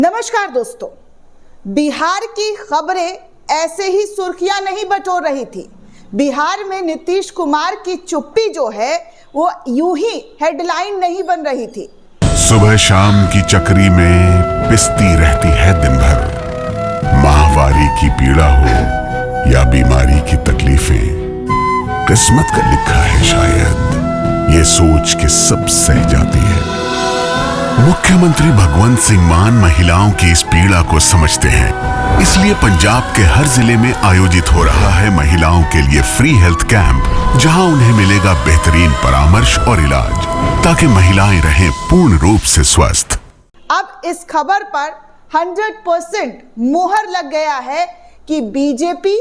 नमस्कार दोस्तों, बिहार की खबरें ऐसे ही सुर्खियां नहीं बटोर रही थी। बिहार में नीतीश कुमार की चुप्पी जो है वो यूं ही हेडलाइन नहीं बन रही थी। सुबह शाम की चक्री में पिसती रहती है दिन भर। माहवारी की पीड़ा हो या बीमारी की तकलीफें, किस्मत का लिखा है शायद, ये सोच के सब सह जाती है। मुख्यमंत्री भगवंत सिंह मान महिलाओं की इस पीड़ा को समझते हैं, इसलिए पंजाब के हर जिले में आयोजित हो रहा है महिलाओं के लिए फ्री हेल्थ कैंप, जहां उन्हें मिलेगा बेहतरीन परामर्श और इलाज, ताकि महिलाएं रहें पूर्ण रूप से स्वस्थ। अब इस खबर पर 100% मुहर लग गया है कि बीजेपी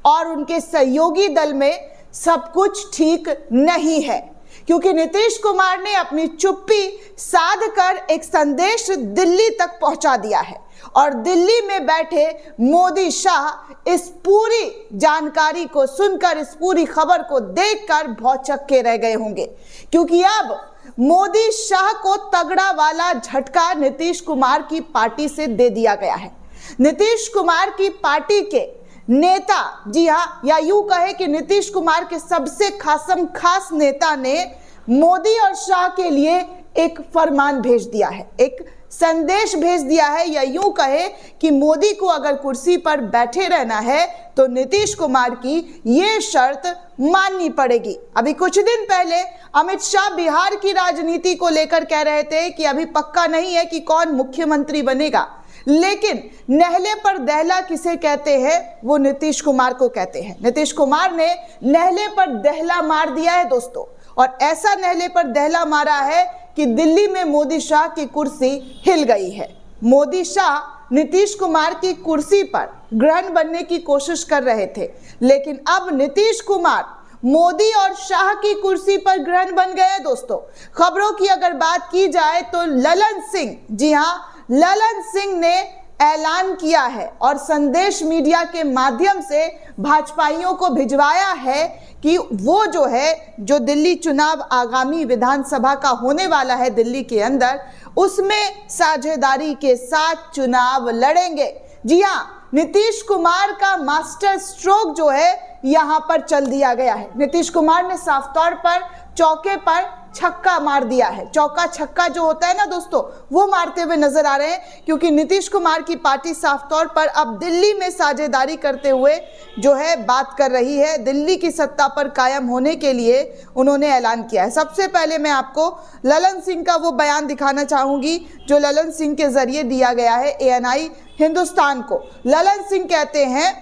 और उनके सहयोगी दल में सब कुछ ठीक नहीं है, क्योंकि नीतीश कुमार ने अपनी चुप्पी साध कर एक संदेश दिल्ली तक पहुंचा दिया है और दिल्ली में बैठे मोदी शाह इस पूरी जानकारी को सुनकर, इस पूरी खबर को देखकर भौचक्के रह गए होंगे, क्योंकि अब मोदी शाह को तगड़ा वाला झटका नीतीश कुमार की पार्टी से दे दिया गया है। नीतीश कुमार की पार्टी के नेता, जी हाँ, या यूं कहे कि नीतीश कुमार के सबसे खास नेता ने मोदी और शाह के लिए एक फरमान भेज दिया है, एक संदेश भेज दिया है, या यूं कहे कि मोदी को अगर कुर्सी पर बैठे रहना है तो नीतीश कुमार की ये शर्त माननी पड़ेगी। अभी कुछ दिन पहले अमित शाह बिहार की राजनीति को लेकर कह रहे थे कि अभी पक्का नहीं है कि कौन मुख्यमंत्री बनेगा, लेकिन नहले पर दहला किसे कहते हैं वो नीतीश कुमार को कहते हैं। नीतीश कुमार ने नहले पर दहला मार दिया है दोस्तों, और ऐसा नहले पर दहला मारा है कि दिल्ली में मोदी शाह की कुर्सी हिल गई है। मोदी शाह नीतीश कुमार की कुर्सी पर ग्रहण बनने की कोशिश कर रहे थे, लेकिन अब नीतीश कुमार मोदी और शाह की कुर्सी पर ग्रहण बन गए दोस्तों। खबरों की अगर बात की जाए तो ललन सिंह, जी हाँ, ललन सिंह ने ऐलान किया है और संदेश मीडिया के माध्यम से भाजपाइयों को भिजवाया है कि वो जो दिल्ली चुनाव आगामी विधानसभा का होने वाला है दिल्ली के अंदर, उसमें साझेदारी के साथ चुनाव लड़ेंगे। जी हाँ, नीतीश कुमार का मास्टर स्ट्रोक जो है यहां पर चल दिया गया है। नीतीश कुमार ने साफ तौर पर चौके पर छक्का मार दिया है। चौका छक्का जो होता है ना दोस्तों, वो मारते हुए नजर आ रहे हैं, क्योंकि नीतीश कुमार की पार्टी साफ तौर पर अब दिल्ली में साझेदारी करते हुए जो है बात कर रही है। दिल्ली की सत्ता पर कायम होने के लिए उन्होंने ऐलान किया है। सबसे पहले मैं आपको ललन सिंह का वो बयान दिखाना चाहूंगी जो ललन सिंह के जरिए दिया गया है ANI हिंदुस्तान को। ललन सिंह कहते हैं,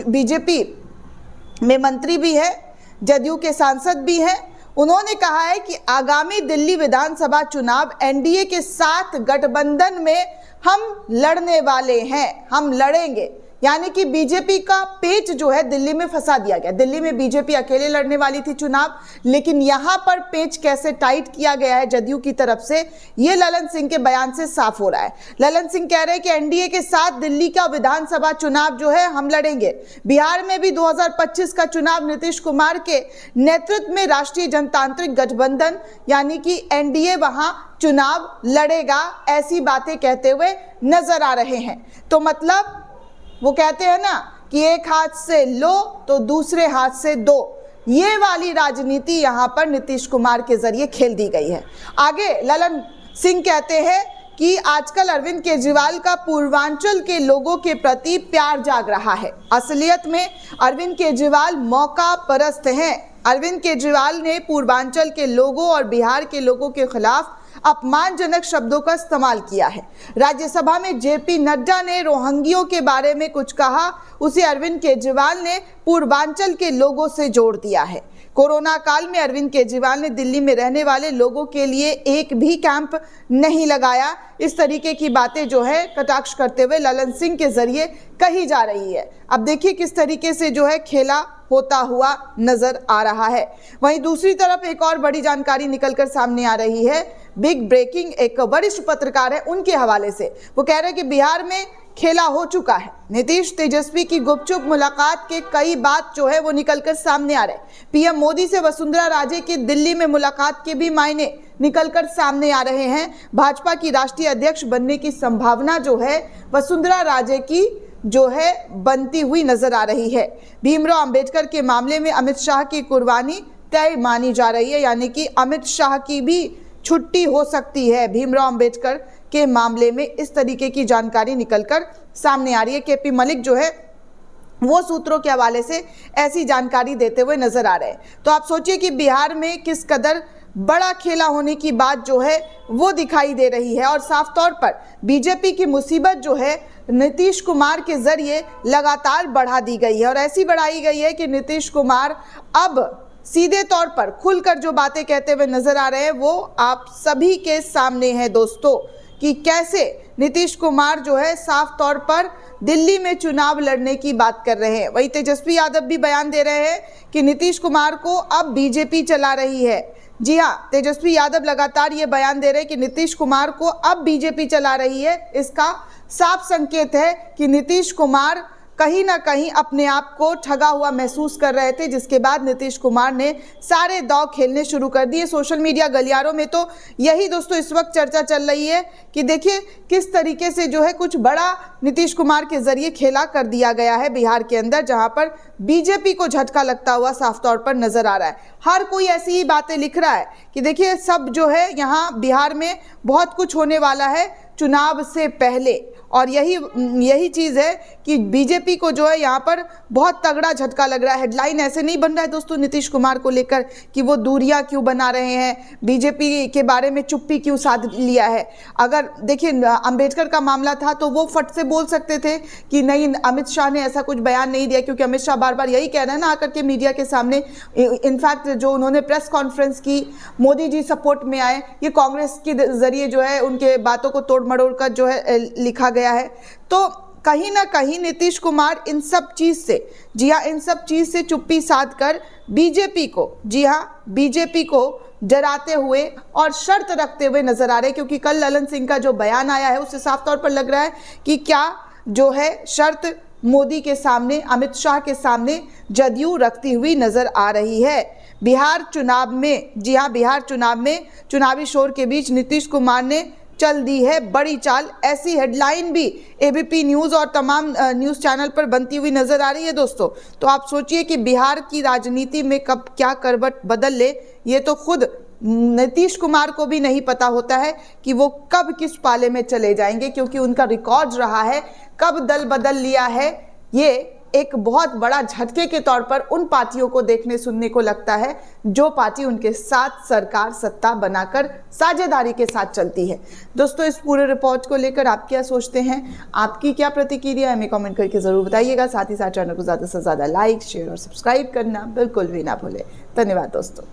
बीजेपी में मंत्री भी है, जदयू के सांसद भी हैं, उन्होंने कहा है कि आगामी दिल्ली विधानसभा चुनाव NDA के साथ गठबंधन में हम लड़ने वाले हैं, हम लड़ेंगे। यानी कि बीजेपी का पेच जो है दिल्ली में फंसा दिया गया। दिल्ली में बीजेपी अकेले लड़ने वाली थी चुनाव, लेकिन यहां पर पेच कैसे टाइट किया गया है जदयू की तरफ से, ये ललन सिंह के बयान से साफ हो रहा है। ललन सिंह कह रहे हैं कि NDA के साथ दिल्ली का विधानसभा चुनाव जो है हम लड़ेंगे। बिहार में भी 2025 का चुनाव नीतीश कुमार के नेतृत्व में राष्ट्रीय जनतांत्रिक गठबंधन यानी कि NDA वहां चुनाव लड़ेगा, ऐसी बातें कहते हुए नजर आ रहे हैं। तो मतलब वो कहते हैं ना कि एक हाथ से लो तो दूसरे हाथ से दो, ये वाली राजनीति यहां पर नीतीश कुमार के जरिए खेल दी गई है। आगे ललन सिंह कहते हैं कि आजकल अरविंद केजरीवाल का पूर्वांचल के लोगों के प्रति प्यार जाग रहा है। असलियत में अरविंद केजरीवाल मौका परस्त हैं। अरविंद केजरीवाल ने पूर्वांचल के लोगों और बिहार के लोगों के खिलाफ अपमानजनक शब्दों का इस्तेमाल किया है। राज्यसभा में JP नड्डा ने रोहिंग्यों के बारे में कुछ कहा, उसे अरविंद केजरीवाल ने पूर्वांचल के लोगों से जोड़ दिया है। कोरोना काल में अरविंद केजरीवाल ने दिल्ली में रहने वाले लोगों के लिए एक भी कैंप नहीं लगाया। इस तरीके की बातें जो है कटाक्ष करते हुए ललन सिंह के जरिए कही जा रही है। अब देखिए किस तरीके से जो है खेला होता हुआ नजर आ रहा है। वहीं दूसरी तरफ एक और बड़ी जानकारी निकलकर सामने आ रही है। बिग ब्रेकिंग, एक वरिष्ठ पत्रकार है, उनके हवाले से वो कह रहे हैं कि बिहार में खेला हो चुका है। नीतीश तेजस्वी की गुपचुप मुलाकात के कई बात जो है वो निकलकर सामने आ रहे हैं। PM मोदी से वसुंधरा राजे की दिल्ली में मुलाकात के भी मायने निकलकर सामने आ रहे हैं। भाजपा की राष्ट्रीय अध्यक्ष बनने की संभावना जो है वसुंधरा राजे की जो है बनती हुई नजर आ रही है। भीमराव अंबेडकर के मामले में अमित शाह की कुर्बानी तय मानी जा रही है, यानी कि अमित शाह की भी छुट्टी हो सकती है भीमराव अंबेडकर के मामले में। इस तरीके की जानकारी निकलकर सामने आ रही है। केपी मलिक जो है वो सूत्रों के हवाले से ऐसी जानकारी देते हुए नजर आ रहे हैं। तो आप सोचिए कि बिहार में किस कदर बड़ा खेला होने की बात जो है वो दिखाई दे रही है। और साफ तौर पर बीजेपी की मुसीबत जो है नीतीश कुमार के जरिए लगातार बढ़ा दी गई है, और ऐसी बढ़ाई गई है कि नीतीश कुमार अब सीधे तौर पर खुलकर जो बातें कहते हुए नजर आ रहे हैं वो आप सभी के सामने है दोस्तों, कि कैसे नीतीश कुमार जो है साफ तौर पर दिल्ली में चुनाव लड़ने की बात कर रहे हैं। वही तेजस्वी यादव भी बयान दे रहे हैं कि नीतीश कुमार को अब बीजेपी चला रही है। जी हाँ, तेजस्वी यादव लगातार ये बयान दे रहे हैं कि नीतीश कुमार को अब बीजेपी चला रही है। इसका साफ संकेत है कि नीतीश कुमार कहीं ना कहीं अपने आप को ठगा हुआ महसूस कर रहे थे, जिसके बाद नीतीश कुमार ने सारे दांव खेलने शुरू कर दिए। सोशल मीडिया गलियारों में तो यही दोस्तों इस वक्त चर्चा चल रही है कि देखिए किस तरीके से जो है कुछ बड़ा नीतीश कुमार के जरिए खेला कर दिया गया है बिहार के अंदर, जहां पर बीजेपी को झटका लगता हुआ साफ तौर पर नजर आ रहा है। हर कोई ऐसी ही बातें लिख रहा है कि देखिए सब जो है यहाँ बिहार में बहुत कुछ होने वाला है चुनाव से पहले, और यही चीज है कि बीजेपी को जो है यहाँ पर बहुत तगड़ा झटका लग रहा है। हेडलाइन ऐसे नहीं बन रहा है दोस्तों नीतीश कुमार को लेकर कि वो दूरियां क्यों बना रहे हैं, बीजेपी के बारे में चुप्पी क्यों साध लिया है। अगर देखिए अंबेडकर का मामला था तो वो फट से बोल सकते थे कि नहीं, अमित शाह ने ऐसा कुछ बयान नहीं दिया, क्योंकि अमित शाह बार बार यही कह रहे हैं ना आकर के मीडिया के सामने। इनफैक्ट जो उन्होंने प्रेस कॉन्फ्रेंस की, मोदी जी सपोर्ट में आए, ये कांग्रेस के जरिए जो है उनके बातों को तोड़ मड़ोड़ कर जो है लिखा गया है। तो कहीं ना कहीं नीतीश कुमार इन सब चीज से, जी हाँ, इन सब चीज से चुप्पी साध कर बीजेपी को, जी हाँ, बीजेपी को डराते हुए और शर्त रखते हुए नजर आ रहे हैं। क्योंकि कल ललन सिंह का जो बयान आया है उससे साफ तौर पर लग रहा है कि क्या जो है शर्त मोदी के सामने, अमित शाह के सामने जदयू रखती हुई नजर आ रही है। बिहार चुनाव में, जी हाँ, बिहार चुनाव में चुनावी शोर के बीच नीतीश कुमार ने चल दी है बड़ी चाल, ऐसी हेडलाइन भी एबीपी न्यूज़ और तमाम न्यूज़ चैनल पर बनती हुई नजर आ रही है दोस्तों। तो आप सोचिए कि बिहार की राजनीति में कब क्या करवट बदल ले, ये तो खुद नीतीश कुमार को भी नहीं पता होता है कि वो कब किस पाले में चले जाएंगे, क्योंकि उनका रिकॉर्ड रहा है कब दल बदल लिया है। ये एक बहुत बड़ा झटके के तौर पर उन पार्टियों को देखने सुनने को लगता है जो पार्टी उनके साथ सरकार सत्ता बनाकर साझेदारी के साथ चलती है। दोस्तों इस पूरे रिपोर्ट को लेकर आप क्या सोचते हैं, आपकी क्या प्रतिक्रिया है, हमें कमेंट करके जरूर बताइएगा। साथ ही साथ चैनल को ज़्यादा से ज़्यादा लाइक, शेयर और सब्सक्राइब करना बिल्कुल भी ना भूलें। धन्यवाद दोस्तों।